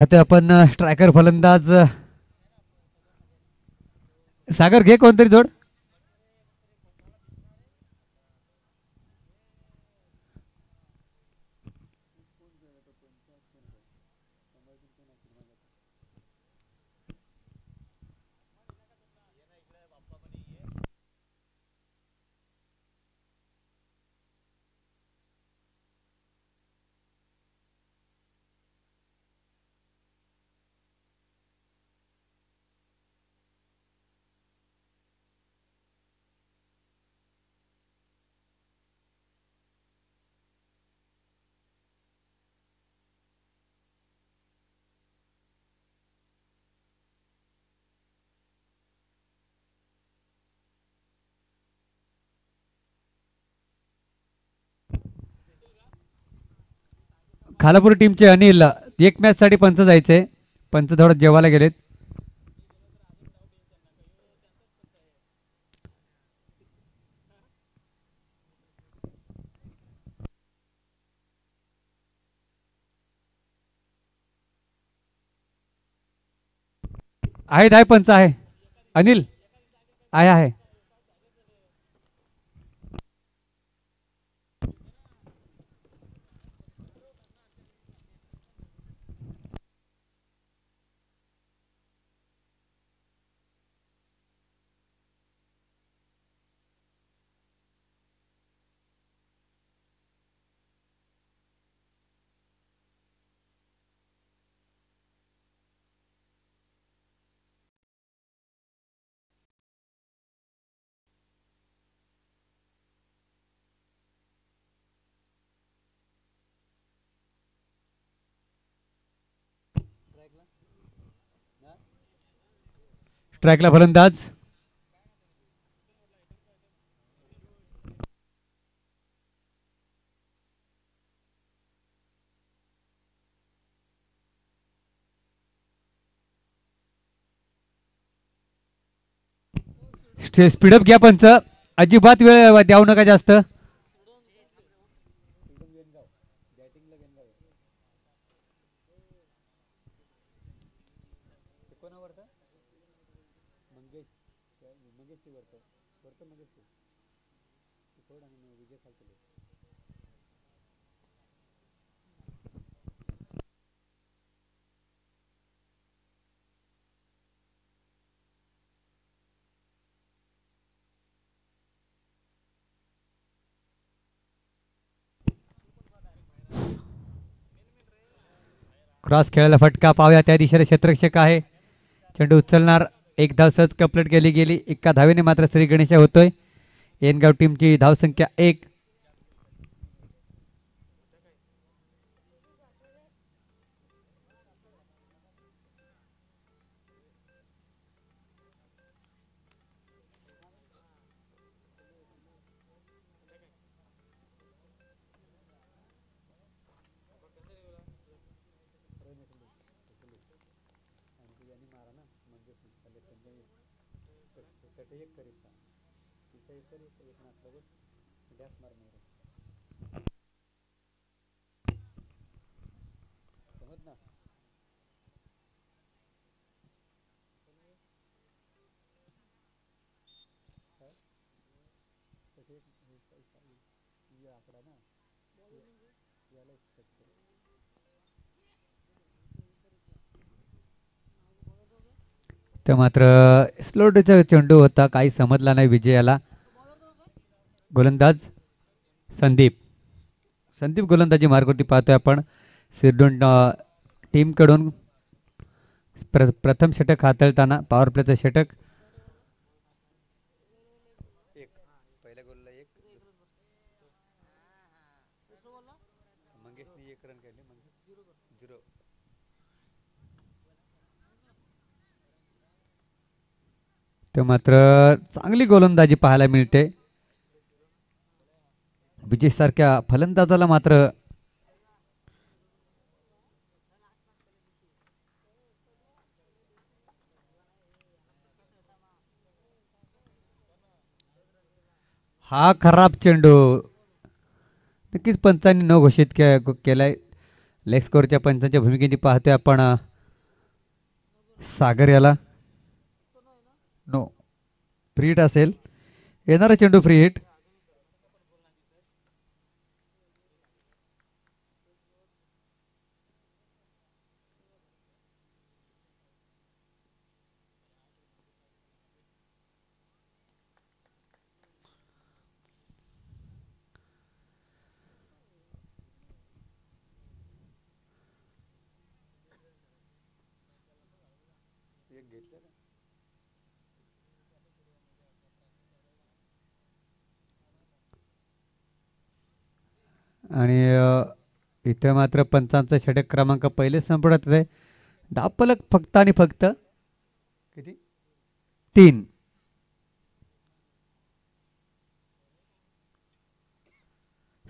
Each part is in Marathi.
आता आपण स्ट्रायकर फलंदाज सागर घे कोणतरी जोड. खालापूर टीमचे अनिल एक मॅच साठी पंच जायचे. पंच थोडं जेवायला गेलेत. आहे पंच आहे. अनिल आहे. स्ट्राईकला फलंदाज स्पीडअप घ्या पंच. अजिबात वेळ द्यावू नका जास्त. क्रॉस खेळायला फटका पाहूया. त्या दिशेने क्षेत्ररक्षक आहे. चेंडू उचलणार. एक धाव सहज कंप्लीट केली गेली. एका धावेने मात्र श्री गणेश होतोय. येनगाव टीमची धावसंख्या 1. तर मात्र स्लोडचा चेंडू होता. काही समजला नाही विजयाला. गोलंदाज संदीप गोलंदाजी मार्गवरती पाहतोय आपण. सिरडोन टीमकडून प्रथम षटक हाताळताना पॉवर प्लेचं षटक. तर मात्र चांगली गोलंदाजी पाहायला मिळते. विजय सारख्या फलंदाजाला मात्र हा खराब चेंडू. नक्कीच पंचांनी न घोषित केलाय. लेग स्कोरच्या पंचांच्या भूमिकेने पाहतोय आपण. सागर याला नो, फ्री हिट असेल, येणारा चेंडू फ्री हिट. आणि इथं मात्र पंचांचा षटक क्रमांक पहिले संपुष्टात आहे. धापलक फक्त आणि फक्त किती, 3.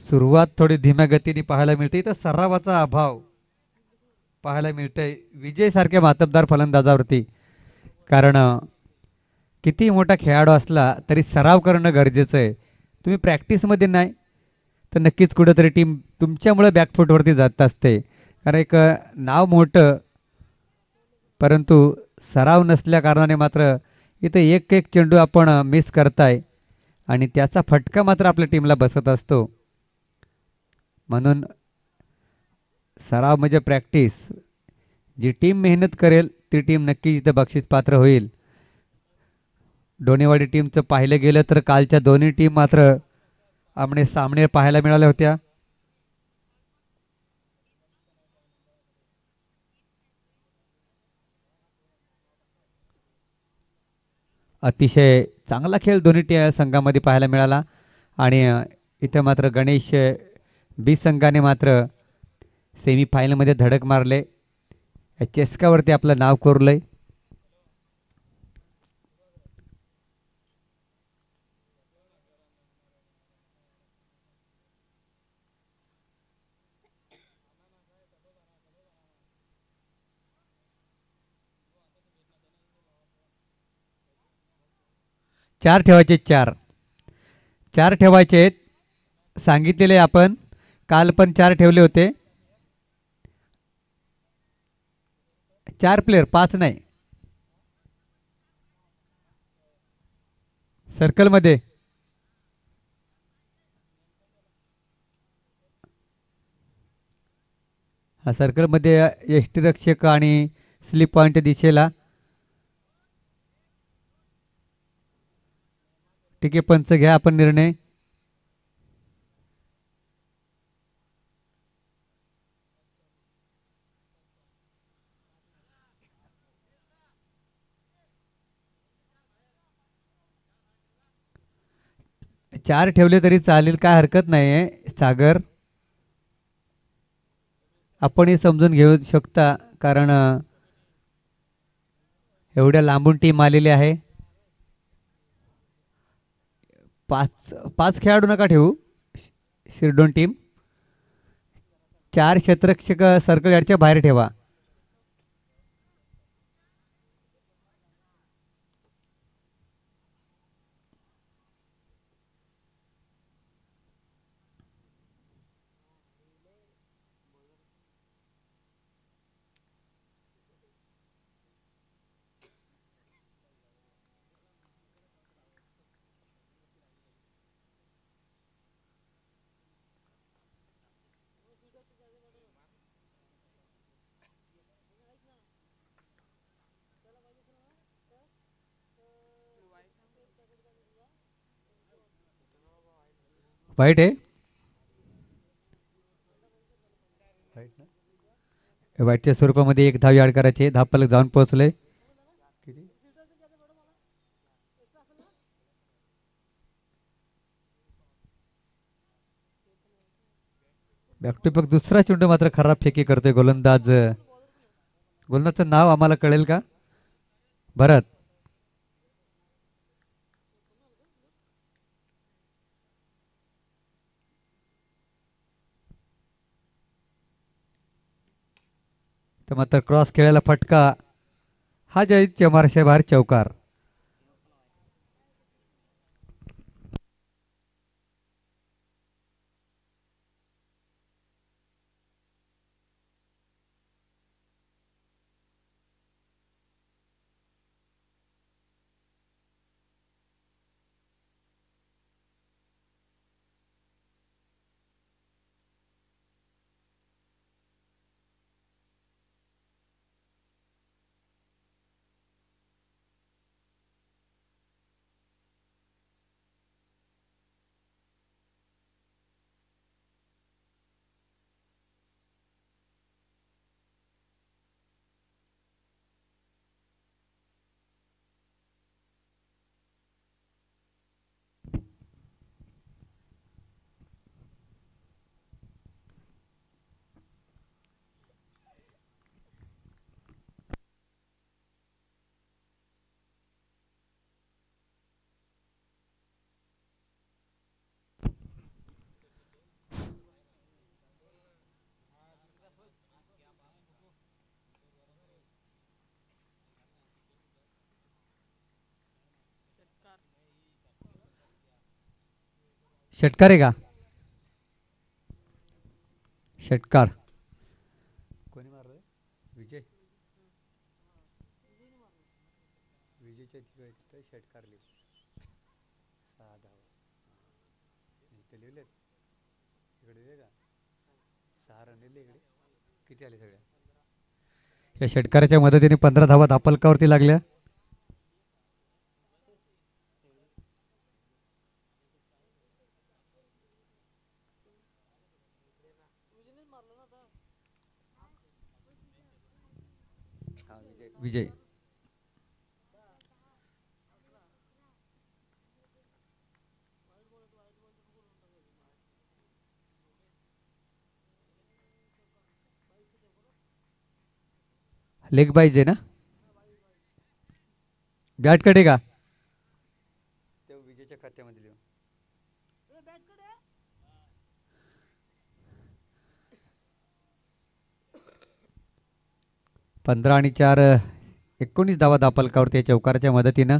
सुरुवात थोडी धीम्या गतीने पाहायला मिळते, इथं सरावाचा अभाव पाहायला मिळतंय विजय सारख्या मातबदार फलंदाजावरती. कारण किती मोठा खेळाडू असला तरी सराव करणं गरजेचं आहे. तुम्ही प्रॅक्टिसमध्ये नाही तर नक्कीच कुठंतरी टीम तुमच्यामुळे बॅकफुटवरती जात असते. कारण एक नाव मोठं, परंतु सराव नसल्या कारणाने मात्र इथं एक एक चेंडू आपण मिस करताय आणि त्याचा फटका मात्र आपल्या टीमला बसत असतो. म्हणून सराव म्हणजे प्रॅक्टिस. जी टीम मेहनत करेल ती टीम नक्कीच इथं बक्षीस पात्र होईल. डोनेवाडी टीमचं पाहिलं गेलं तर कालच्या दोन्ही टीम मात्र आमने सामने पाहायला मिळाल्या होत्या. अतिशय चांगला खेळ दोन्ही संघामध्ये पाहायला मिळाला. आणि इथं मात्र गणेश बी संघाने मात्र सेमीफायनलमध्ये धडक मारले, चेस्कावरती आपलं नाव कोरलंय. चार ठेवायचे, चार चार ठेवायचे सांगितलेले आपण. काल पण चार ठेवले होते. 4 प्लेयर, 5 नाही. सर्कलमध्ये हा सर्कलमध्ये यष्टीरक्षक आणि स्लिप पॉइंट दिशेला. ठीक आहे, पंच घ्या आपण निर्णय. चार ठेवले तरी चालेल, काय हरकत नाही आहे सागर. आपणही समजून घेऊ शकता, कारण एवढ्या लांबून टीम आलेली आहे. 5 5 खेळाडू नका ठेवू शिरडोन टीम. 4 क्षेत्ररक्षक सर्कल यार्डच्या बाहेर ठेवा. वाईट आहे, वाईटच्या स्वरूपामध्ये एक धाव यार्ड करायचे. धापलक जाऊन पोहोचले. बॅक टू बॅक दुसरा चेंडू मात्र खराब फेकी करतोय गोलंदाज. गोलंदाजचं नाव आम्हाला कळेल का? भरत. तर मात्र क्रॉस खेळायला फटका, हा जय चमारशे बाहेर चौकार. षटकार आहे का? षटकार कोणी मारलं? विजय. विजयच्या षटकार लिहू. 6 धावा इथे लिहिलेत. इकडे लिहिले का? 6 रन लिहिले इकडे. किती आले सगळे? या षटकाराच्या मदतीने 15 धावा धापलकावरती लागल्या. विजय लेग बाईज आहे ना? बॅट कडे का? ते विजयच्या खात्यामध्ये लिहू. 15 आणि 4 19 धावा दापलकावरती चौकाराच्या मदतीनं.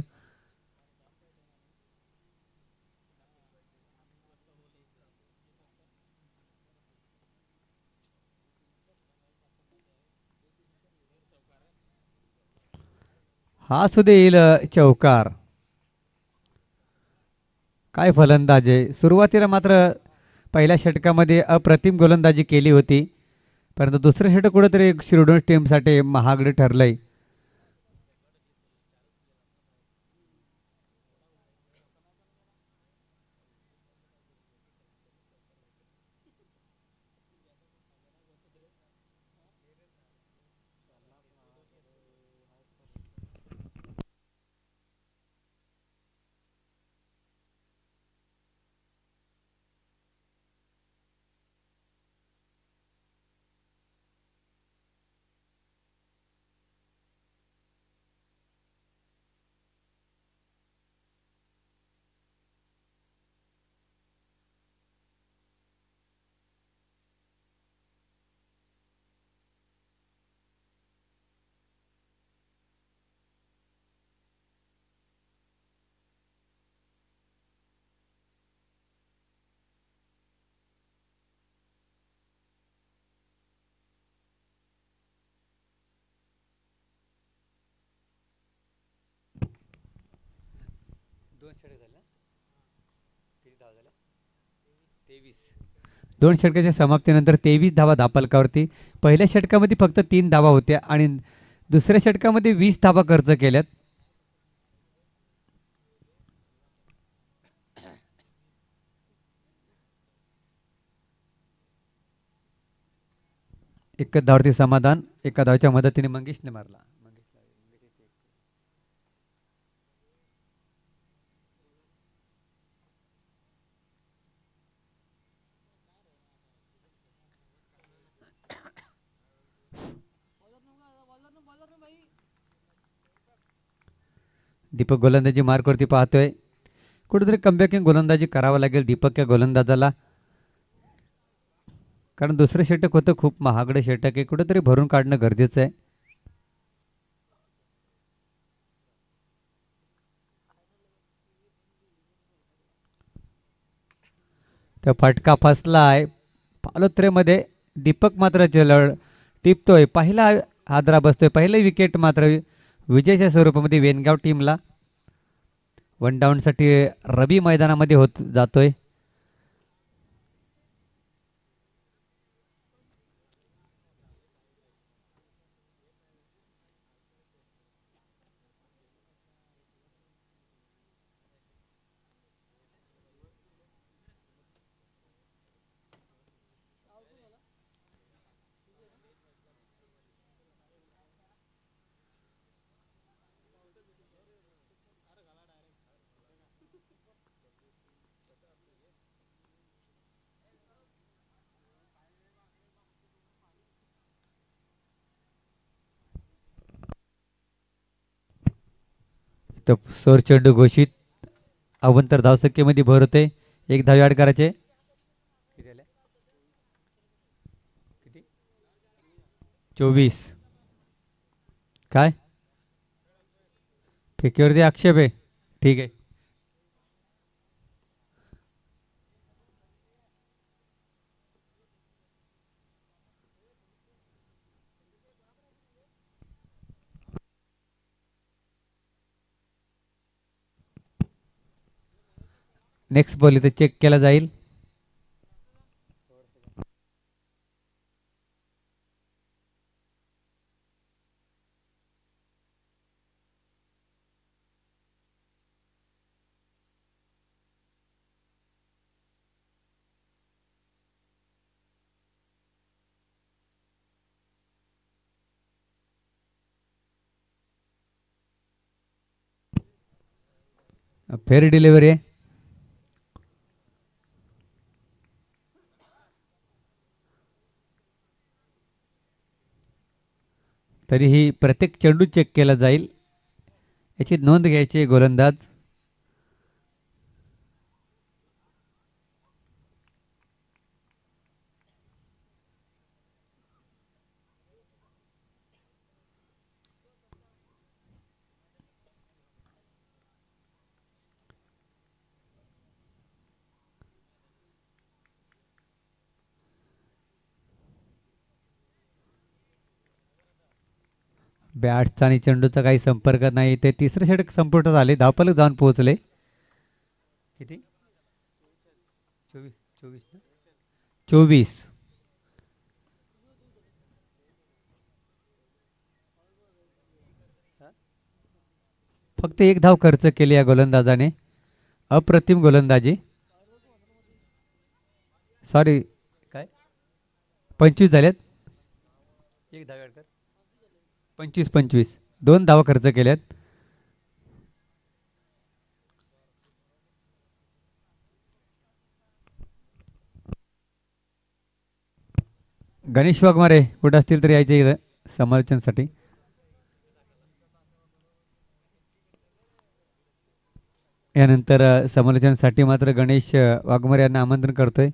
हा सुद्धा येईल चौकार. काय फलंदाज आहे. सुरुवातीला मात्र पहिल्या षटकामध्ये अप्रतिम गोलंदाजी केली होती, परंतु दुसरं षटक कुठेतरी शिरोडोन टीमसाठी महागडे ठरलंय. दोन षटकाच्या समाप्तीनंतर 23 धावा धापलकावरती. पहिल्या षटकामध्ये फक्त 3 धावा होत्या आणि दुसऱ्या षटकामध्ये 20 धावा खर्च केल्यात. एका धावावरती समाधान. एका धावाच्या मदतीने मंगेशने मारला. दीपक गोलंदाजी मार्कवरती पाहतोय. कुठेतरी कमबॅकिंग गोलंदाजी करावं लागेल दीपक या गोलंदाजाला, कारण दुसरं षटक होतं खूप महागडं षटक आहे. कुठेतरी भरून काढणं गरजेचं आहे. तर फटका फसलाय. पालोत्रेमध्ये दीपक मात्र टिपतोय. पहिला हादरा बसतोय. पहिलं विकेट मात्र विजयाच्या स्वरूपामध्ये वेनगाव टीमला. 1 डाऊनसाठी रबी मैदानामध्ये होत जातोय. तर सोर चेंडू घोषित. अवंतर धावसंख्येमध्ये भर होते. 1 धाव ॲड करायचे. 24. काय फेकीवरती आक्षेप आहे. ठीक आहे. नेक्स्ट बॉल इथे चेक केला जाईल. फेअर डिलिव्हरी आहे. तरीही प्रत्येक चेंडू चेक केला जाईल, याची नोंद घ्यायची गोलंदाज. बॅटचा आणि चेंडूचा काही संपर्क नाही. ते तिसरे षटक संपुष्टात आले, धावफलक जाऊन पोहोचले. किती? 24. फक्त एक धाव खर्च केली या गोलंदाजाने. अप्रतिम गोलंदाजी. सॉरी, काय 25 झालेत. एक धाव ॲड कर. 25 दोन धावा खर्च केल्यात. गणेश वाघमारे कुठे असतील तर यायचे इथं समालोचनसाठी. यानंतर समालोचनासाठी मात्र गणेश वाघमारे यांना आमंत्रण करतोय.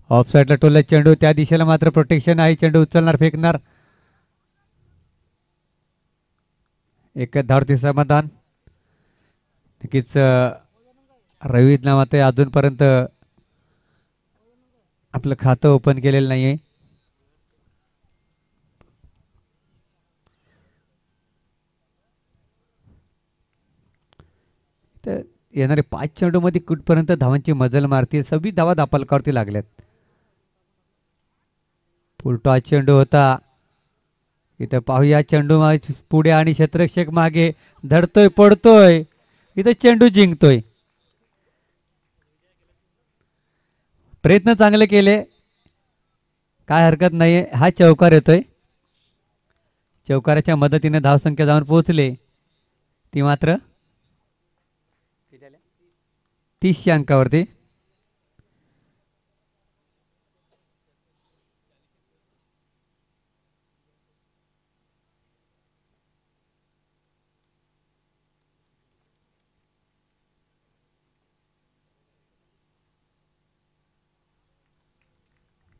ऑफ साईडला टोलला चेंडू, त्या दिशेला मात्र प्रोटेक्शन आहे. चेंडू उचलणार, फेकणार. एक धावती समाधान. नक्कीच रवीना मात्र अजूनपर्यंत आपलं खातं ओपन केलेलं नाही आहे. तर येणारे 5 चेंडूमध्ये कुठपर्यंत धावांची मजल मारतील. 26 धावा धापलकावरती लागल्यात. फुलटॉस चेंडू होता. इथं पाहूया चेंडू पुढे आणि क्षेत्ररक्षक मागे धडतोय, पडतोय. इथं चेंडू जिंकतोय. प्रयत्न चांगले केले, काय हरकत नाही. हा चौकार येतोय. चौकाराच्या मदतीने धावसंख्या जाऊन पोहोचले ती मात्र 30च्या अंकावरती.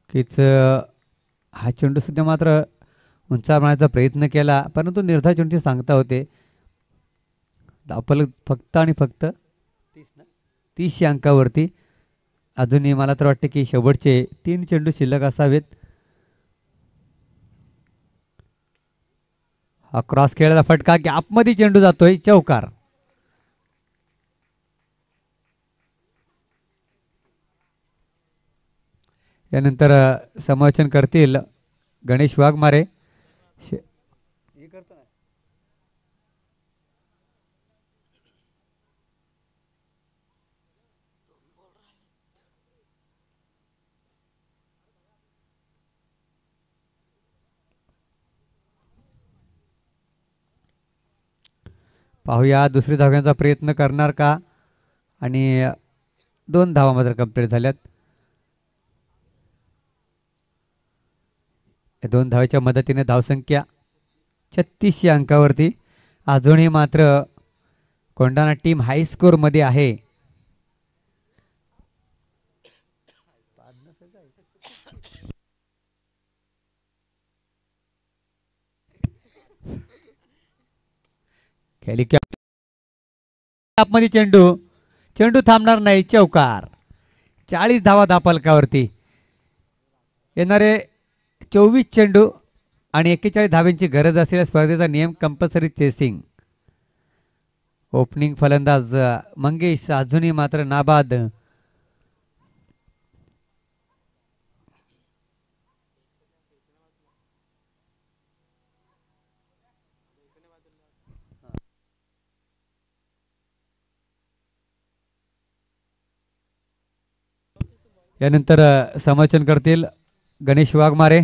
कीच हा चेंडू सुद्धा मात्र उंचावर मारण्याचा प्रयत्न केला, परंतु निर्धार चेंडूची सांगता होते. धावफलक फक्त आणि फक्त 30च्या अंकावरती. अजूनही मला तर वाटते की शेवटचे 3 चेंडू शिल्लक असावेत. हा क्रॉस खेळायला फटका, गॅपमध्ये चेंडू जातोय, चौकार. यानंतर समालोचन करतील गणेश वाघमारे. पाहूया दुसरी धावण्याचा प्रयत्न करणार का, आणि 2 धावा मात्र कंप्लीट झाल्यात. 2 धावेच्या मदतीने धावसंख्या 36 या अंकावरती. अजूनही मात्र कोंढाणा टीम हाय स्कोर मध्ये आहे. खेळी मध्ये चेंडू चेंडू थांबणार नाही. चौकार. 40 धावा धापलकावरती. येणारे 24 चेंडू आणि 41 धाव्यांची गरज असलेल्या स्पर्धेचा नियम कंपल्सरी चेसिंग. ओपनिंग फलंदाज मंगेश अजूनही मात्र नाबाद. यानंतर समालोचन करतील गणेश वाघमारे.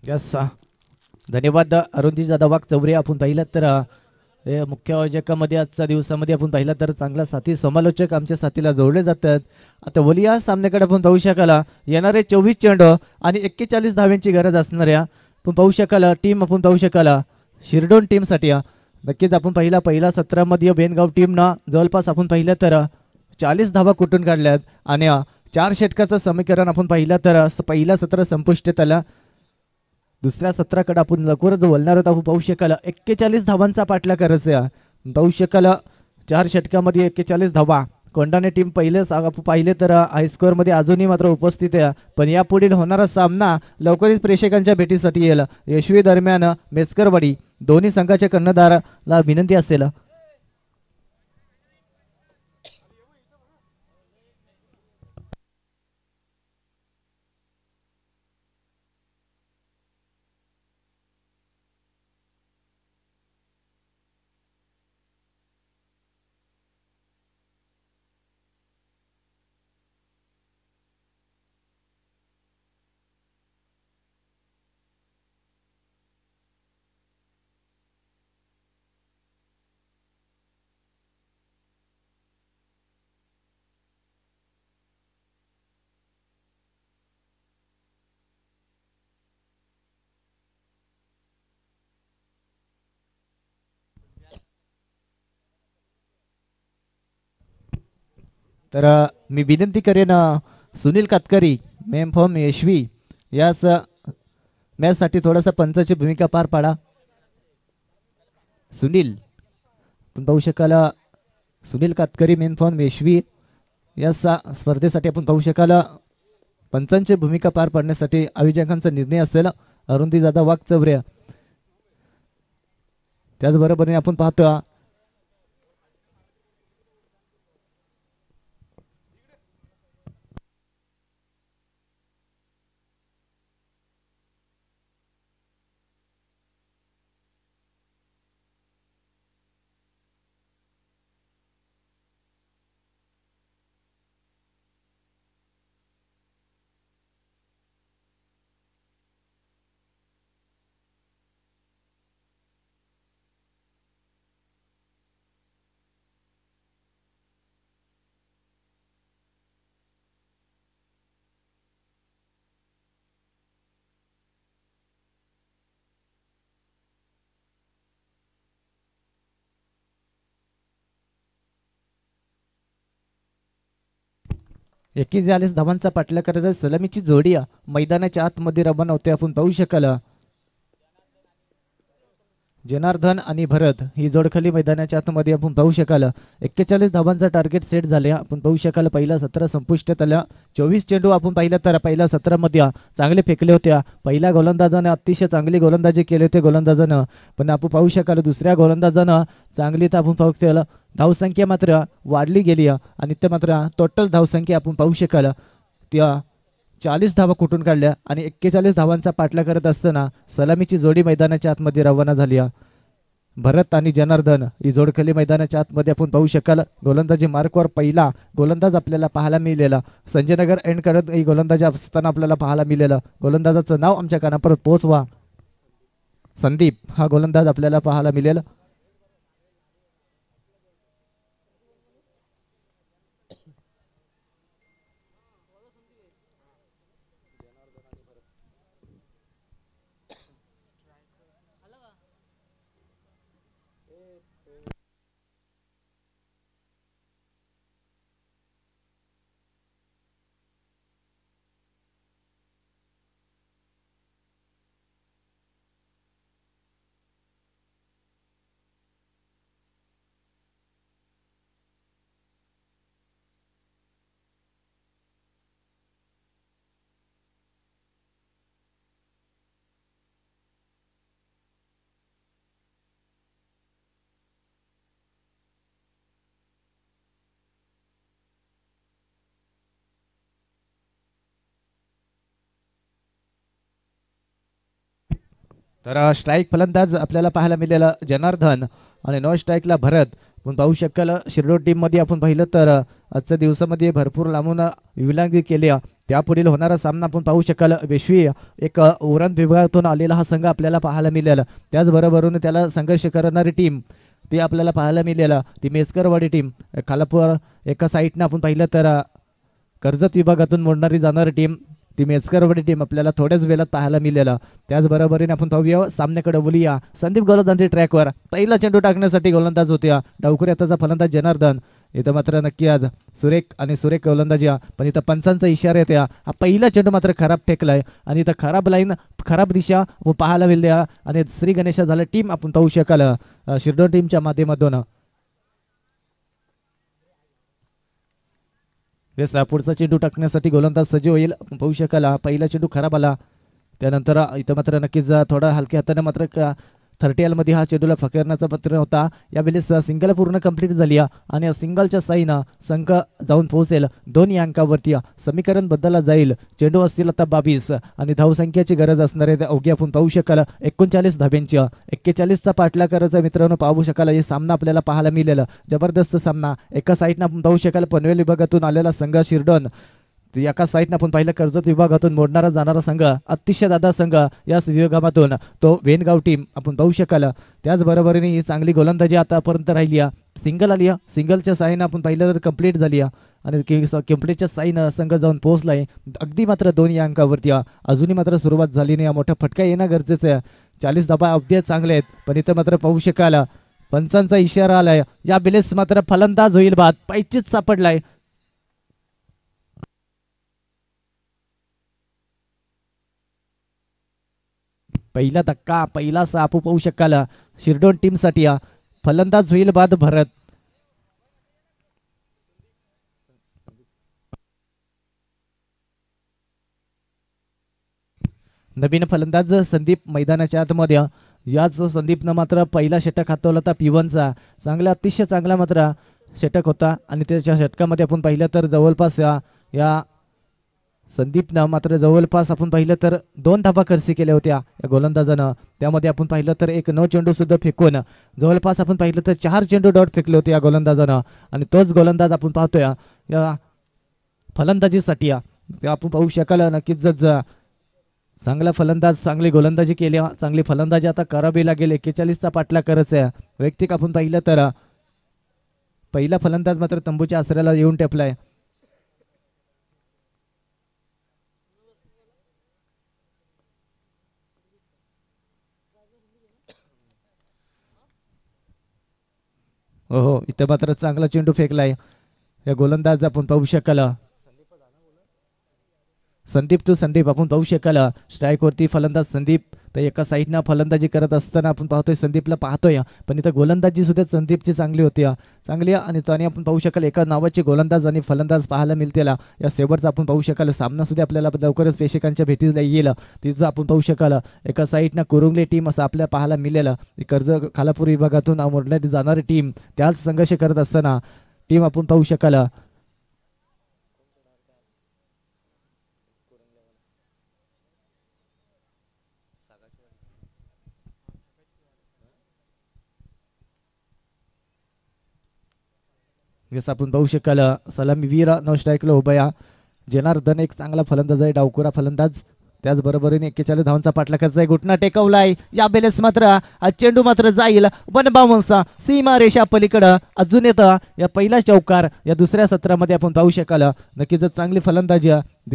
यस धन्यवाद अरुणजी दादा वाघ चौरे. आपण पाहिलं तर मुख्य आयोजकामध्ये आजच्या दिवसामध्ये आपण पाहिलं तर चांगला साथी समालोचक आमच्या साथीला जोडले जातात. आता वलिया सामन्याकडे आपण पाहू शकाल. येणारे 24 चेंडू आणि 41 धाव्यांची गरज असणाऱ्या आपण पाहू शकाल टीम आपण पाहू शकाल शिरडोन टीमसाठी. नक्कीच आपण पहिल्या सत्रामध्ये बेनगाव टीमनं जवळपास आपण पाहिलं तर 40 धावा कुठून काढल्यात आणि 4 षटकाचं समीकरण आपण पाहिलं तर पहिलं सत्र संपुष्टात आलं. दुसऱ्या सत्राकडे आपण लवकरच बोलणार आहोत. आपण पाहू शकाल 41 धावांचा पाठलाग करायचा. पाहू शकाल 4 षटकामध्ये 41 धावा. कोंढाणा टीम पाहिले तर हायस्कोअरमध्ये अजूनही मात्र उपस्थित आहे. पण यापुढील होणारा सामना लवकरच प्रेक्षकांच्या भेटीसाठी येईल. यशवी दरम्यान मेचकरवाडी दोन्ही संघाच्या कर्णधाराला विनंती असेल. तर मी विनंती करेन सुनील कातकरी मेम फॉर्म यशवी यास मॅचसाठी थोडासा पंचाची भूमिका पार पाडा. सुनील आपण पाहू शकाल सुनील कातकरी मेन फॉर्म यशवी या स्पर्धेसाठी आपण पाहू शकाल पंचांची भूमिका पार पाडण्यासाठी आयोजकांचा निर्णय असेल. अरुंधी दादा वाघ चौरे. त्याचबरोबरीने आपण पाहतो 41 धावांचा पाठलाग करायचा. सलामीची जोडी मैदानाच्या आतमध्ये रवाना होते. आपण पाहू शकाल जनार्दन आणि भरत ही जोडखाली मैदानाच्या आतमध्ये आपण पाहू शकाल 41 धावांचा टार्गेट सेट झाले. आपण पाहू शकाल पहिला सत्र संपुष्टात आला. 24 चेंडू आपण पाहिलं तर पहिल्या सत्रामध्ये चांगले फेकले होते. पहिल्या गोलंदाजाने अतिशय चांगली गोलंदाजी केली होती गोलंदाजानं. पण आपण पाहू शकाल दुसऱ्या गोलंदाजानं चांगली तर आपण पाहू शकाल धावसंख्या मात्र वाढली गेली आणि ते मात्र टोटल धावसंख्या आपण पाहू शकाल त्या 40 धावा कुठून काढल्या आणि 41 धावांचा पाठलाग करत असताना सलामीची जोडी मैदानाच्या आतमध्ये रवाना झाली. भरत आणि जनार्दन ही जोडखली मैदानाच्या आतमध्ये आपण पाहू शकाल. गोलंदाजी मार्कवर पहिला गोलंदाज आपल्याला पाहायला मिळालेला. संजयनगर एंड करत ही गोलंदाजी असताना आपल्याला पाहायला मिळालेलं. गोलंदाजाचं नाव आमच्या कानापर्यंत पोहोचवा. संदीप हा गोलंदाज आपल्याला पाहायला मिळेल. तर स्ट्राईक फलंदाज आपल्याला पाहायला मिळालेला जनार्दन आणि नॉन स्ट्राईकला भरत. आपण पाहू शकाल शिरडोन टीममध्ये आपण पाहिलं तर आजच्या दिवसामध्ये भरपूर लांबून विलांगी केली. त्यापुढील होणारा सामना आपण पाहू शकाल. वेशवी एक उरण विभागातून आलेला हा संघ आपल्याला पाहायला मिळाला. त्याचबरोबरून त्याला संघर्ष करणारी टीम ती आपल्याला पाहायला मिळाला. ती मेसकरवाडी टीम खालापूर एका साईडनं आपण पाहिलं तर कर्जत विभागातून मोडणारी जाणारी टीम ती मेसकरवाडी टीम आपल्याला थोड्याच वेळात पाहायला मिळालं. त्याचबरोबरीने आपण पाहूया सामन्याकडे बोलूया. संदीप गोलंदाजी ट्रॅकवर पहिला चेंडू टाकण्यासाठी गोलंदाज होत्या. डावखुरी आताचा फलंदाज जनार्दन. इथं मात्र नक्की आज सुरेख गोलंदाजी. पण इथं पंचांचा इशारा येते. हा पहिला चेंडू मात्र खराब फेकलाय आणि इथं खराब लाईन खराब दिशा पाहायला मिळल्या आणि श्री गणेश झालं टीम आपण पाहू शकाल शिरडोन टीमच्या माध्यमातून. पुढचा चेंडू टाकण्यासाठी गोलंदाज सज्ज होईल. आपण पाहू शकाल पहिला चेंडू खराब आला. त्यानंतर इथं मात्र नक्कीच थोडा हलक्या हाताने मात्र 30 मध्ये हा चेंडूला फकरण्याचा पत्र होता. यावेळेस सिंगल पूर्ण कंप्लीट झाली आणि सिंगलच्या साईनं संघ जाऊन पोहोचेल 2 अंकावरती. समीकरण बदलला जाईल. चेंडू असतील आता 22 आणि धावसंख्येची गरज असणार आहे अवघी आपण पाहू शकाल 39 धाब्यांची. 41चा पाठला करायचा मित्रांनो पाहू शकाल. हे सामना आपल्याला पाहायला मिळेल. जबरदस्त सामना. एका साईडनं आपण पाहू शकाल पनवेल विभागातून आलेला संघ शिरडोन. एका साईडनं आपण पाहिलं कर्जत विभागातून मोडणारा जाणारा संघ अतिशय दादा संघ या विभागातून तो वेनगाव टीम आपण पाहू शकाल. त्याचबरोबरीने ही चांगली गोलंदाजी आतापर्यंत राहिली. सिंगल आली. सिंगलच्या साईनं आपण पाहिलं तर कंप्लीट झाली आणि कंप्लीटच्या साईनं संघ जाऊन पोहोचलाय अगदी मात्र 2 अंकावरती. अजूनही मात्र सुरुवात झाली नाही. मोठा फटका येणं गरजेचं आहे. 40 धाबा अवधी चांगले आहेत पण इथं मात्र पाहू शकाल पंचांचा इशारा आलाय. या बिलेस मात्र फलंदाज होईल बाद. पैचीच सापडलाय. पहिला धक्का पहिला सापू पाहू शकाल शिरडोन टीम साठी. फलंदाज होईल बाद भरत. नवीन फलंदाज संदीप मैदानाच्या आतमध्ये. याच संदीपनं मात्र पहिला षटक हातवला होता पिवनचा. चांगला अतिशय चांगला मात्र षटक होता आणि त्याच्या षटकामध्ये आपण पाहिलं तर जवळपास या संदीपनं मात्र जवळपास आपण पाहिलं तर 2 धाबा खर्ची केल्या होत्या या गोलंदाजानं. त्यामध्ये आपण पाहिलं तर एक 9 चेंडू सुद्धा फेकून जवळपास आपण पाहिलं तर 4 चेंडू डॉट फेकले होते या गोलंदाजानं आणि तोच गोलंदाज आपण पाहतोय या फलंदाजीसाठी. ते आपण पाहू शकाल नक्कीच चांगला फलंदाज चांगली गोलंदाजी केली. चांगली फलंदाजी आता करावी लागेल. 41चा पाठला करायचा आहे. वैयक्तिक आपण पाहिलं तर पहिला फलंदाज मात्र तंबूच्या आसऱ्याला येऊन टेपलाय. हो इथं मात्र चांगला चेंडू फेकलाय या गोलंदाज आपण पाहू शकाल. संदीप आपण पाहू शकाल स्ट्राईक वरती फलंदाज संदीप. तर एका साईडनं फलंदाजी करत असताना आपण पाहतोय संदीपला पाहतोय पण इथं गोलंदाजी सुद्धा संदीपची चांगली होती चांगली. आणि त्याने आपण पाहू शकाल एका नावाचे गोलंदाज आणि फलंदाज पाहायला मिळतील. या शेवटचा आपण पाहू शकाल सामना सुद्धा आपल्याला लवकरच प्रेक्षकांच्या भेटीला येईल. तिचं आपण पाहू शकाल एका साईडनं कुरुंगले टीम असं आपल्याला पाहायला मिळेल. कर्ज खालापूर विभागातून मोडण्यात जाणारी टीम त्याच संघर्ष करत असताना टीम आपण पाहू शकाल. जसं आपण पाहू शकाल सलामीवीर नो स्ट्राईकला उभया. जनार्दन एक चांगला फलंदाज आहे, डावकुरा फलंदाज. त्याचबरोबरीने 41 धावांचा पाठलागाचा आहे, घुटना टेकवलाय या बेलेस मात्र हा चेंडू मात्र जाईल वन बाउन्स सीमा रेषा पलीकडं. अजून येतं या पहिला चौकार या दुसऱ्या सत्रामध्ये आपण पाहू शकाल. नक्कीच चांगली फलंदाजी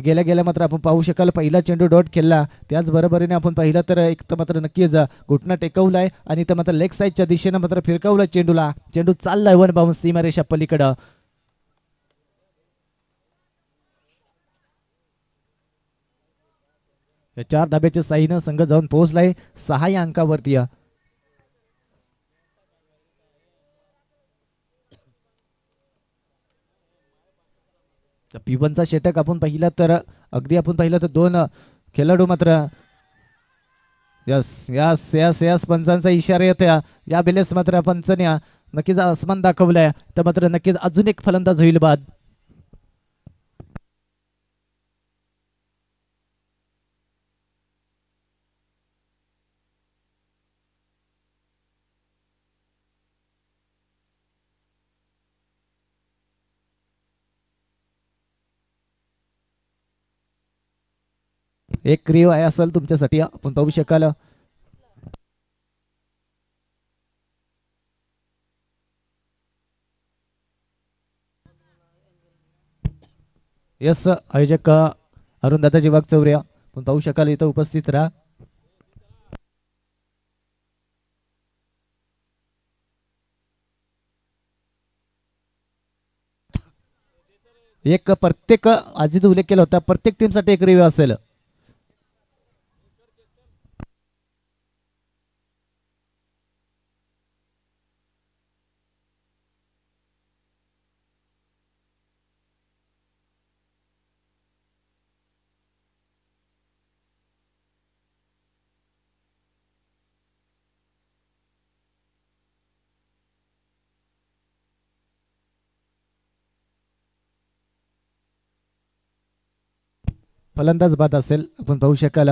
गेल्या गेल्या मात्र आपण पाहू शकाल पहिला चेंडू डॉट खेळला. त्याचबरोबरीने आपण पाहिलं तर एक तर मात्र नक्कीच घुटना टेकवलाय आणि तर मात्र लेग साईडच्या दिशेनं मात्र फिरकवलं चेंडूला. चेंडू चाललाय वन बाउन्स सीमा रेषा पलीकडं. या 4 धाब्याच्या साईनं संघ जाऊन पोहोचलाय 6 या अंकावरती. पिवनचा षटक आपण पाहिलं तर अगदी आपण पाहिलं तर 2 खेळाडू मात्र यस यस यस यस पंचांचा इशारा येतो या बेलेस मात्र पंचाने नक्कीच आसमान दाखवलाय. तर मात्र नक्कीच अजून एक फलंदाज होईल बाद. एक क्रिओ आहे असेल तुमच्यासाठी आपण पाहू शकाल. यस आयोजक अरुण दादाजी वाघचौरे आपण पाहू शकाल इथं उपस्थित राहा. एक प्रत्येक आधीच उल्लेख केला होता प्रत्येक टीमसाठी एक रिव्ह्यू असेल. फलंदाज बाद असेल आपण पाहू शकाल.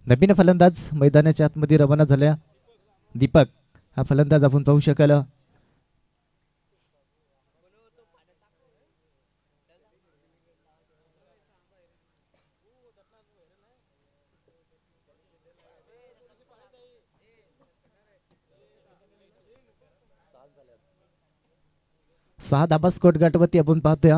नवीन फलंदाज मैदानाच्या आतमध्ये रवाना झाल्या. दीपक हा फलंदाज आपण पाहू शकाल. सहा धाबा स्कोट गाठवती आपण पाहतोय.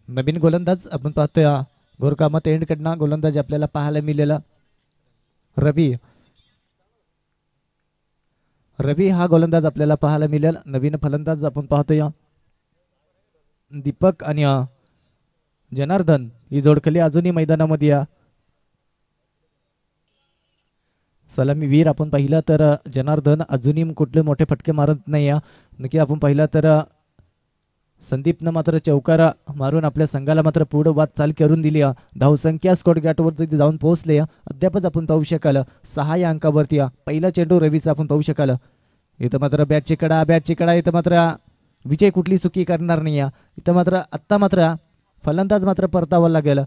नवीन गोलंदाज आपण पाहतोय गोरकामत एंड कडनं गोलंदाज आपल्याला पाहायला मिळालेला रवी. रवी हा गोलंदाज आपल्याला पाहायला मिळेल. नवीन फलंदाज आपण पाहतोय दीपक आणि जनार्दन ही जोडखली अजूनही मैदानामध्ये. सलामी वीर आपण पाहिलं तर जनार्दन अजूनही कुठले मोठे फटके मारत नाही. नक्की आपण पाहिलं तर संदीपनं मात्र चौकार मारून आपल्या संघाला मात्र पुढे वाटचाल करून दिली. धावसंख्या स्कोर गॅटवरती जाऊन पोहोचले. अद्यापच आपण पाहू शकाल 6 या अंकावरती. पहिला चेंडू रवीचा आपण पाहू शकाल. इथं मात्र बॅटची कडा इथं मात्र विजय कुठली चुकी करणार नाही. इथं मात्र आत्ता मात्र फलंदाज मात्र परतावा लागेल.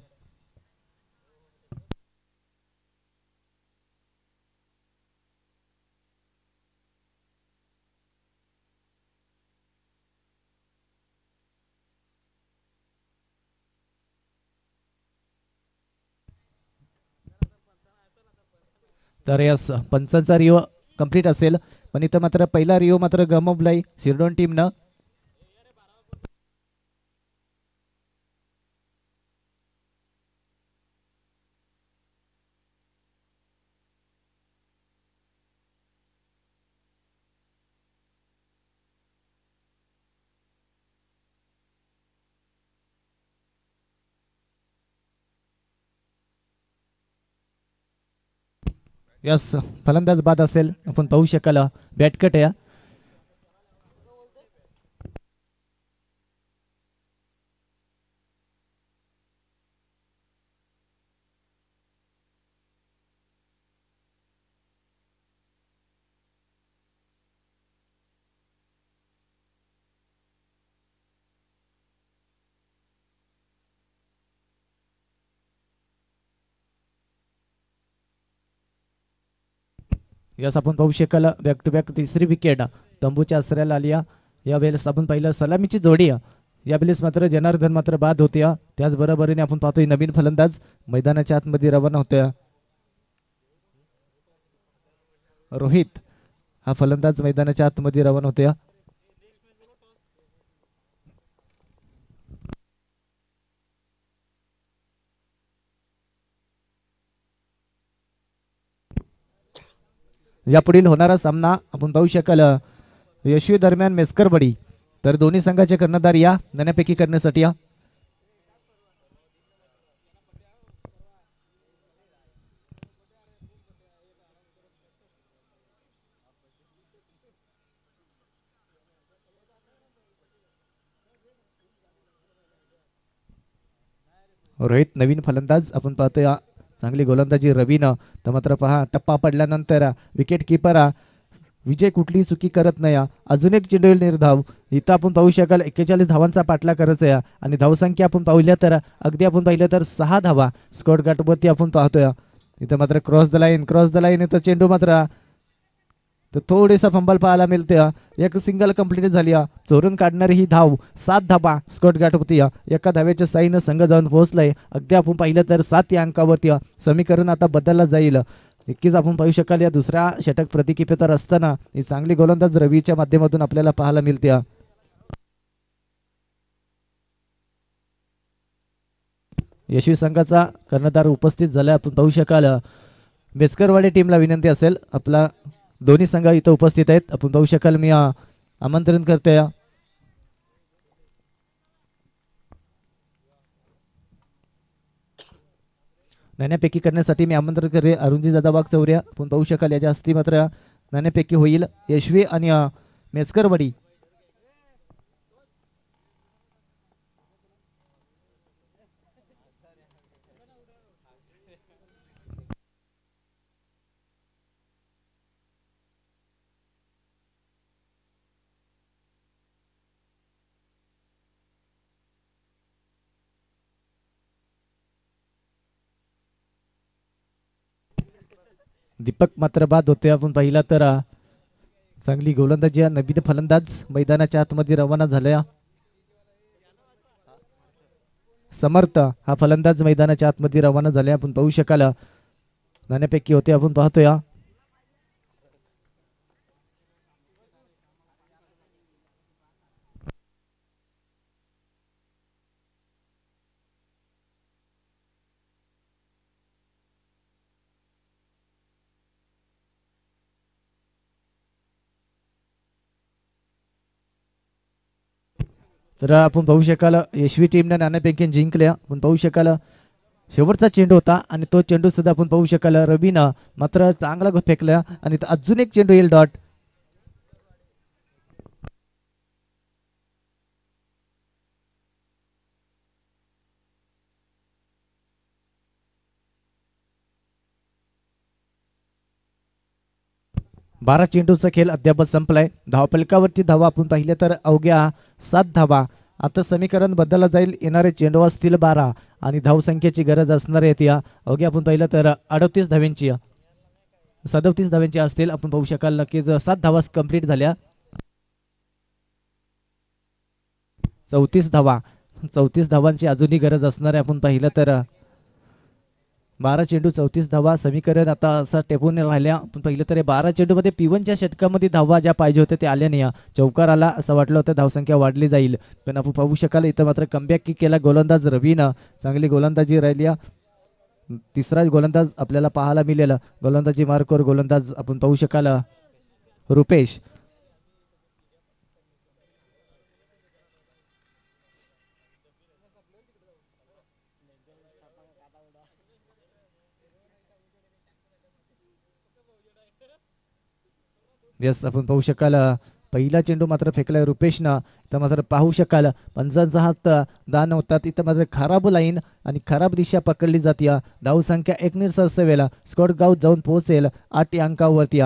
तर यस पंचांचा रिओ कंप्लीट असेल पण इथं मात्र पहिला रिओ मात्र गमावलाय शिरडोन टीमनं. यस, फलंदाज बाद असेल. आपण पाहू शकाल बॅटकट आहे. यस, आपण पाहू शकाल बॅक टू बॅक तिसरी विकेट तंबूच्या आसऱ्याला आली. यावेळेस आपण पाहिलं सलामीची जोडी यावेळेस मात्र जनार्दन मात्र बाद होते. त्याचबरोबरीने आपण पाहतोय नवीन फलंदाज मैदानाच्या आतमध्ये रवाना होते. रोहित हा फलंदाज मैदानाच्या आतमध्ये रवाना होते. यापुढील होणारा सामना आपण पाहू शकाल यशवी दरम्यान मेस्करबडी. तर दोन्ही संघाचे कर्णधार या नाण्यापैकी करण्यासाठी रोहित नवीन फलंदाज आपण पाहतोय. चांगली गोलंदाजी रवीनं. तर मात्र पहा टप्पा पडल्यानंतर विकेट किपर विजय कुठलीही चुकी करत नाही. अजून एक चेंडू निर्धाव. इथं आपण पाहू शकाल 41 धावांचा पाठला करायचा आहे. आणि धावसंख्या आपण पाहिल्या तर अगदी आपण पाहिलं तर 6 धावा स्कोअर गाठवरती आपण पाहतोय. इथं मात्र क्रॉस द लाईन इथं चेंडू मात्र तर थोडेसा फंबल पाहायला मिळते. एक सिंगल कंप्लीट झाली. चोरून काढणारी ही धाव 7 धावा स्कोअर गाठवती. एका धावेच्या साईनं संघ जाऊन पोहोचलाय. अगदी आपण पाहिलं तर 7 या अंकावरती समीकरण आता बदलला जाईल. नक्कीच आपण पाहू शकाल या दुसऱ्या षटक प्रतिकिपेतर असताना ही चांगली गोलंदाज रवीच्या माध्यमातून आपल्याला पाहायला मिळते. यशवी संघाचा कर्णधार उपस्थित झाला आपण पाहू शकाल. बेचकरवाडी टीमला विनंती असेल आपला दोन्ही संघ इथं उपस्थित आहेत. आपण पाहू शकाल मी आमंत्रण करतोय. नाण्यापैकी करण्यासाठी मी आमंत्रण करे अरुणजी दादा वाघ चौऱ्या. आपण पाहू शकाल याच्या हस्ती मात्र नाण्यापैकी होईल यशवी आणि मेचकरवाडी. दीपक मात्र बाद होते. आपण पाहिला तर चांगली गोलंदाजी नवीन फलंदाज मैदानाच्या आतमध्ये रवाना झाल्या. समर्थ हा फलंदाज मैदानाच्या आतमध्ये रवाना झाले. आपण पाहू शकाल नाण्यापैकी होते आपण पाहतोय. तर आपण पाहू शकाल यशवी टीमने नाणेफेक जिंकल्या. आपण पाहू शकाल शेवटचा चेंडू होता आणि तो चेंडू सुद्धा आपण पाहू शकाल रवीनं मात्र चांगला फेकला आणि अजून एक चेंडू येईल डॉट. 12 चेंडूचा खेळ अद्याप संपलाय. धावफलकावरती धावा आपण पाहिले तर अवघ्या 7 धावा. आता समीकरण बदलला जाईल. येणारे चेंडू असतील 12 आणि धावसंख्येची गरज असणार आहे ती अवघ्या आपण पाहिलं तर 38 धाव्यांची 37 धाव्यांची असतील. आपण पाहू शकाल नक्कीच 7 धावा कंप्लीट झाल्या. 34 धावा 34 धावांची अजूनही गरज असणार आहे. आपण पाहिलं तर 12 चेंडू 34 धावा समीकरण आता असं टेपून राहिल्या. आपण पाहिलं तर 12 चेंडूमध्ये P1च्या षटकामध्ये धावा ज्या पाहिजे होत्या त्या आल्या नाही. चौकार आला असं वाटलं होतं धावसंख्या वाढली जाईल पण आपण पाहू शकाल इथं मात्र कमबॅक की केला गोलंदाज रवीनं. चांगली गोलंदाजी राहिली. तिसरा गोलंदाज आपल्याला पाहायला मिळेल. गोलंदाजी मार्कवर गोलंदाज आपण पाहू शकाल रुपेश. यस आपण पाहू शकाल पहिला चेंडू मात्र फेकलाय रुपेशनं. तर मात्र पाहू शकाल पंचांचा हात दान होतात. इथं मात्र खराब लाईन आणि खराब दिशा पकडली जाते. धावसंख्या 1 निर्सवेला स्कॉट गाव जाऊन पोहोचेल 8 अंकावरती.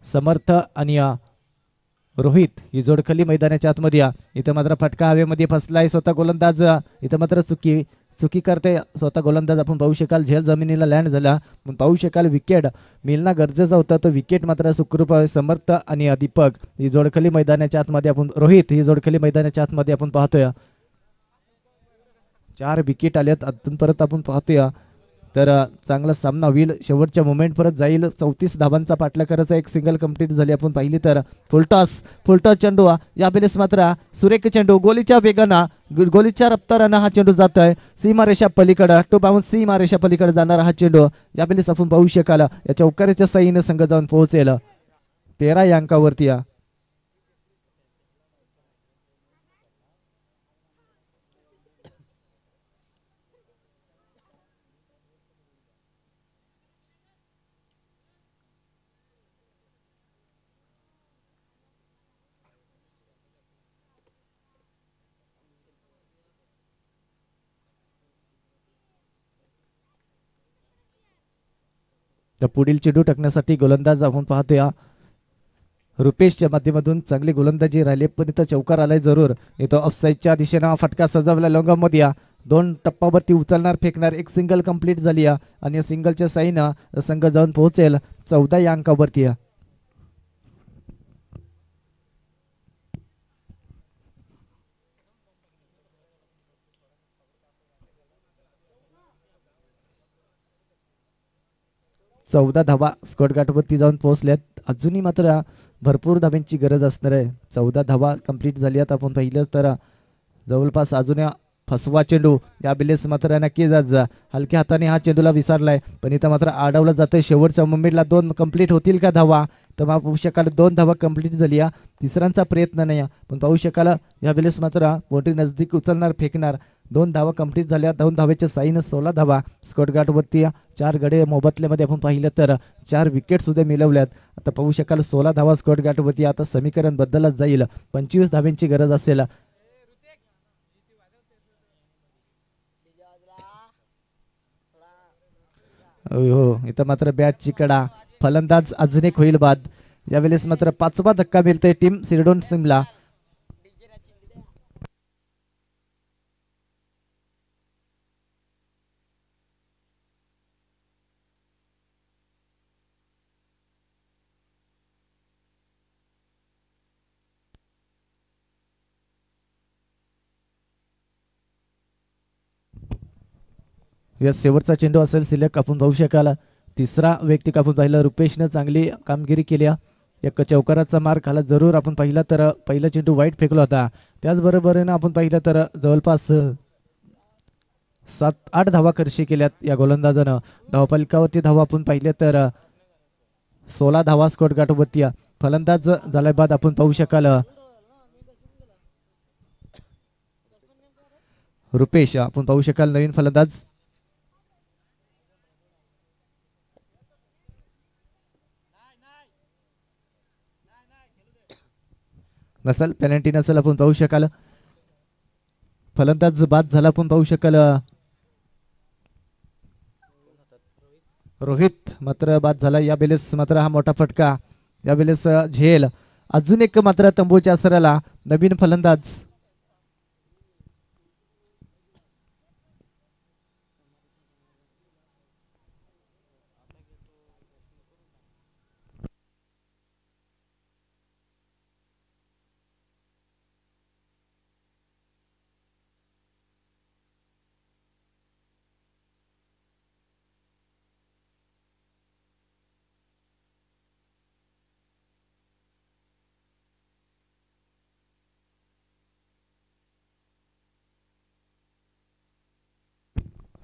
समर्थ आणि रोहित ही जोडखली मैदानाच्या आतमध्ये. इथं मात्र फटका हवेमध्ये फसलाय स्वतः गोलंदाज. इथं मात्र चुकी करते स्वतः गोलंदाज. आपण पाहू शकाल झेल जमिनीला लँड झाला. पण पाहू शकाल विकेट मिळणं गरजेचं होतं. तो विकेट मात्र सुखरूप समर्थ आणि दीपक ही जोडखली मैदानाच्या आतमध्ये आपण रोहित ही जोडखली मैदानाच्या आतमध्ये आपण पाहतोय. 4 विकेट आल्यात अजून परत आपण पाहतोय. तर चांगला सामना होईल. शेवटच्या मोमेंट परत जाईल. 34 धावांचा पाठला करायचा. एक सिंगल कंप्लीट झाली आपण पाहिली तर. फुलटॉस चेंडू या वेळेस मात्र सुरेख चेंडू गोलीच्या वेगानं गोलीच्या रफ्तारानं हा चेंडू जात आहे सीमारेषा पलीकडे. टू बाउन्स सीमारेषा पलीकडे जाणारा हा चेंडू या वेळेस आपण पाहू शकाल या चौकाराच्या साईनं संघ जाऊन पोहोचेल 13 या अंकावरती. तर पुढील चेंडू टाकण्यासाठी गोलंदाज आपण पाहतोय रुपेशच्या माध्यमातून चांगली गोलंदाजी राहिली. पण इथं चौकार आलाय जरूर. इथं ऑफसाईडच्या दिशेनं फटका सजवला लॉंगामध्ये. 2 टप्पावरती उचलणार फेकणार. एक सिंगल कंप्लीट झाली आणि या सिंगलच्या साईनं संघ जाऊन पोहोचेल 14 या अंकावरती. चौदा धावा स्कोअर गाठवरती जाऊन पोहोचल्यात. अजूनही मात्र भरपूर धाब्यांची गरज असणार आहे. 14 धावा कंप्लीट झाली आहेत आपण पाहिलं तर. जवळपास अजून फसवा चेंडू या बिलेस मात्र नक्की जा हलक्या हाताने हा चेंडूला विसरलाय. पण इथं मात्र आडवलं जातंय. शेवटच्या मुमेंटला 2 कंप्लीट होतील का धावा. तर मग पाहू शकाल 2 धावा कंप्लीट झाली. तिसऱ्यांचा प्रयत्न नाही. पण पाहू शकाल या वेळेस मात्र मोठी नजदीक उचलणार फेकणार. 2 धावा कंप्लीट झाल्या. 2 धावेच्या साईनं 16 धावा स्कोअर गाठवरती. 4 गडे मोबदल्यामध्ये आपण पाहिलं तर 4 विकेट सुद्धा मिळवल्यात. आता पाहू शकाल 16 धावा स्कोअर गाठवरती. आता समीकरण बदलत जाईल. 25 धाव्यांची गरज असेल. हो इथं मात्र बॅटची कडा. फलंदाज अजून एक होईल बाद. यावेळेस मात्र 5वा धक्का मिळतोय टीम सिरडोन सिमला. या शेवटचा चेंडू असेल सिलेक्ट आपण पाहू शकाल. तिसरा व्यक्ती आपण पाहिलं रुपेशनं चांगली कामगिरी केली. एक चौकाराचा मार खाला जरूर आपण पाहिला तर. पहिला चेंडू वाईट फेकला होता. त्याचबरोबरीनं आपण पाहिलं तर जवळपास 7-8 धावा खर्ची केल्यात या गोलंदाजानं. धावफलकावरती धावा आपण पाहिले तर 16 धावा स्कोअर गाठवरती. फलंदाज झाल्या बाद आपण पाहू शकाल रुपेश. आपण पाहू शकाल नवीन फलंदाज. नसल पेनल्टी नसेल आपण पाहू शकाल. फलंदाज बाद झाला आपण पाहू शकाल. रोहित मात्र बाद झाला. या बेलेस मात्र हा मोठा फटका. या बेलेस झेल अजून एक मात्र तंबूच्या असराला नवीन फलंदाज.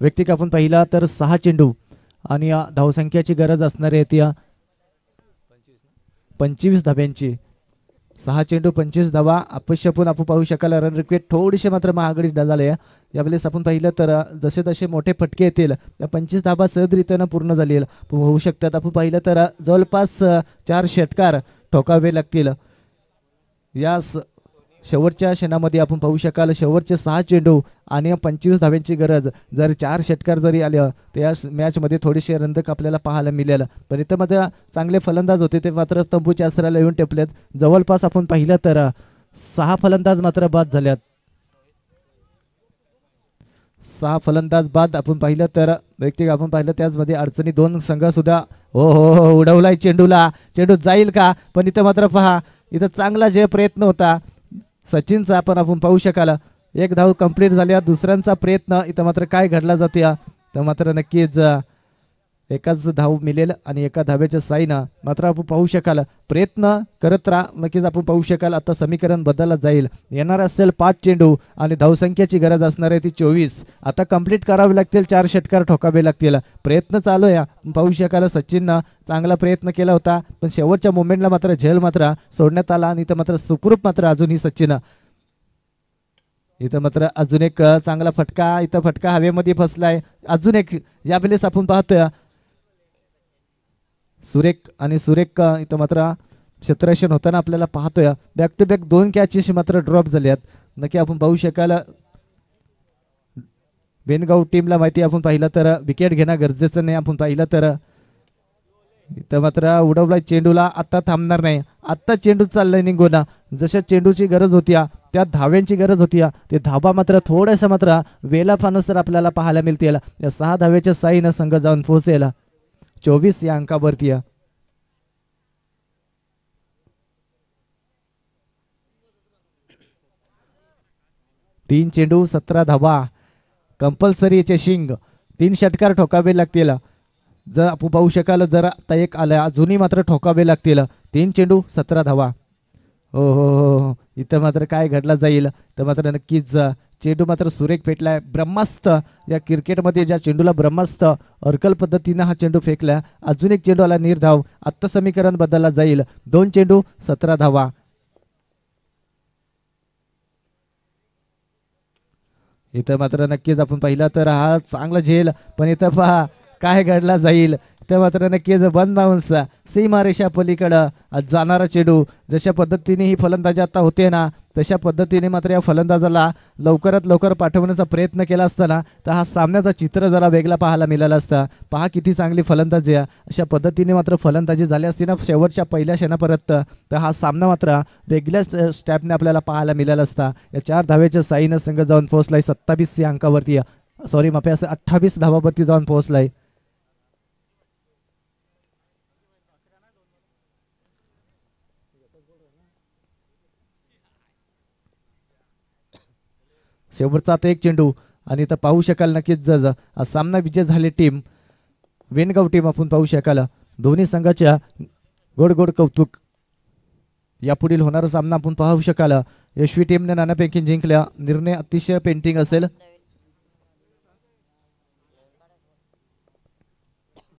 व्यक्ती आपण पाहिला तर 6 चेंडू आणि धावसंख्याची गरज असणार आहे ती 25 धाब्यांची. 6 चेंडू 25 धावा अपयश पण आपण पाहू शकाल. रन रिक्वेट थोडीशी मात्र महागडी झाले. यावेळेस आपण पाहिलं तर जसे जसे मोठे फटके येतील त्या 25 धावा सहजरित्यानं पूर्ण झाली होऊ शकतात. आपण पाहिलं तर जवळपास 4 षटकार ठोकावे लागतील. या शेवटच्या क्षणामध्ये आपण पाहू शकाल शेवटचे 6 चेंडू आणि 25 धाव्यांची गरज. जर 4 षटकार जरी आल्या तर या मॅचमध्ये थोडीशी रंधक आपल्याला पाहायला मिळेल. पण इथं मात्र चांगले फलंदाज होते ते मात्र तंबूच्या आसराला येऊन टेपलेत. जवळपास आपण पाहिलं तर 6 फलंदाज मात्र बाद झाल्यात. 6 फलंदाज बाद आपण पाहिलं तर व्यक्ती आपण पाहिलं त्याचमध्ये अडचणी 2 संघ सुद्धा हो उडवलाय चेंडूला. चेंडू जाईल का? पण इथं मात्र पहा इथं चांगला जे प्रयत्न होता सचिनचा आपण पाहू शकाल. 1 धाव कंप्लीट झाल्या. दुसऱ्यांचा प्रयत्न इथं मात्र काय घडला जाते तर मात्र नक्कीच एकाच धाव मिळेल आणि एका धाव्याच्या साईनं मात्र आपण पाहू शकाल प्रयत्न करत राहा. नक्कीच आपण पाहू शकाल आता समीकरण बदललं जाईल. येणार असेल 5 चेंडू आणि धावसंख्येची गरज असणार आहे ती 24. आता कंप्लीट करावे लागतील. 4 षटकार ठोकावे लागतील. प्रयत्न चालू आहे. पाहू शकाल सचिननं चांगला प्रयत्न केला होता पण शेवटच्या मोमेंटला मात्र झेल मात्र सोडण्यात आला आणि इथं मात्र सुखरूप मात्र अजूनही सचिन इथं मात्र अजून एक चांगला फटका. इथं फटका हवेमध्ये फसलाय. अजून एक यावेळेस आपण पाहतोय सुरेख इथं मात्र क्षेत्ररक्षण होताना आपल्याला पाहतोय. बॅक टू बॅक 2 कॅचेस मात्र ड्रॉप झाल्यात. नक्की आपण पाहू शकाल बेनगाव टीमला माहिती आपण पाहिलं तर विकेट घेणं गरजेचं नाही. आपण पाहिलं तर इथं मात्र उडवला चेंडूला. आता थांबणार नाही. आत्ता चेंडू चाललाय निघून. जशा चेंडूची गरज होती त्या धाव्यांची गरज होती ते धाबा मात्र थोडंसं मात्र वेला फानुसर आपल्याला पाहायला मिळतील. या 6 धाव्याच्या साईनं संघ जाऊन पोहोचेल 24 या अंकावरती. 3 चेंडू 17 धावा कंपल्सरी चेशिंग. 3 षटकार ठोकावे लागतील. जर आपण पाहू शकाल जर आता एक आलं अजूनही मात्र ठोकावे लागतील. 3 चेंडू 17 धावा. हो इथं मात्र काय घडला जाईल तर मात्र नक्कीच चेंडू मात्र सुरेख फेकलाय. ब्रह्मास्त्र या क्रिकेटमध्ये ज्या चेंडूला ब्रह्मास्त्र अर्कल पद्धतीनं हा चेंडू फेकला. अजून एक चेंडू आला निर्धाव. आत्ता समीकरण बदलला जाईल. 2 चेंडू 17 धावा. इथं मात्र नक्कीच आपण पाहिलं तर हा चांगला झेल पण इथं पहा काय घडला जाईल तर मात्र नक्कीच बंद बाउन्स सीमारेषा पलीकडं जाणारा चेंडू. जशा पद्धतीने ही फलंदाजी आता होते ना तशा पद्धतीने मात्र या फलंदाजाला लवकरात लवकर पाठवण्याचा प्रयत्न केला असताना तर हा सामन्याचा चित्र जरा वेगळा पाहायला मिळाला असता. पहा किती चांगली फलंदाजी आहे. अशा पद्धतीने मात्र फलंदाजी झाली असती ना शेवटच्या पहिल्या क्षणापर्यंत तर हा सामना मात्र वेगळ्याच स्टॅपने आपल्याला पाहायला मिळाला असता. या 4 धाव्याच्या साईनं संघ जाऊन पोहोचलाय 27 या अंकावरती. सॉरी माफी असं 28 धावावरती जाऊन पोहोचलाय. शेवटचा आता 1 चेंडू आणि इथं पाहू शकाल नक्कीच जज सामना विजय झाले टीम वेनगाव टीम आपण पाहू शकाल. दोन्ही संघाच्या गोड गोड कौतुक. यापुढील होणारा सामना आपण पाहू शकाल. यशवी टीमने नाणेफेकी जिंकल्या. निर्णय अतिशय पेंटिंग असेल.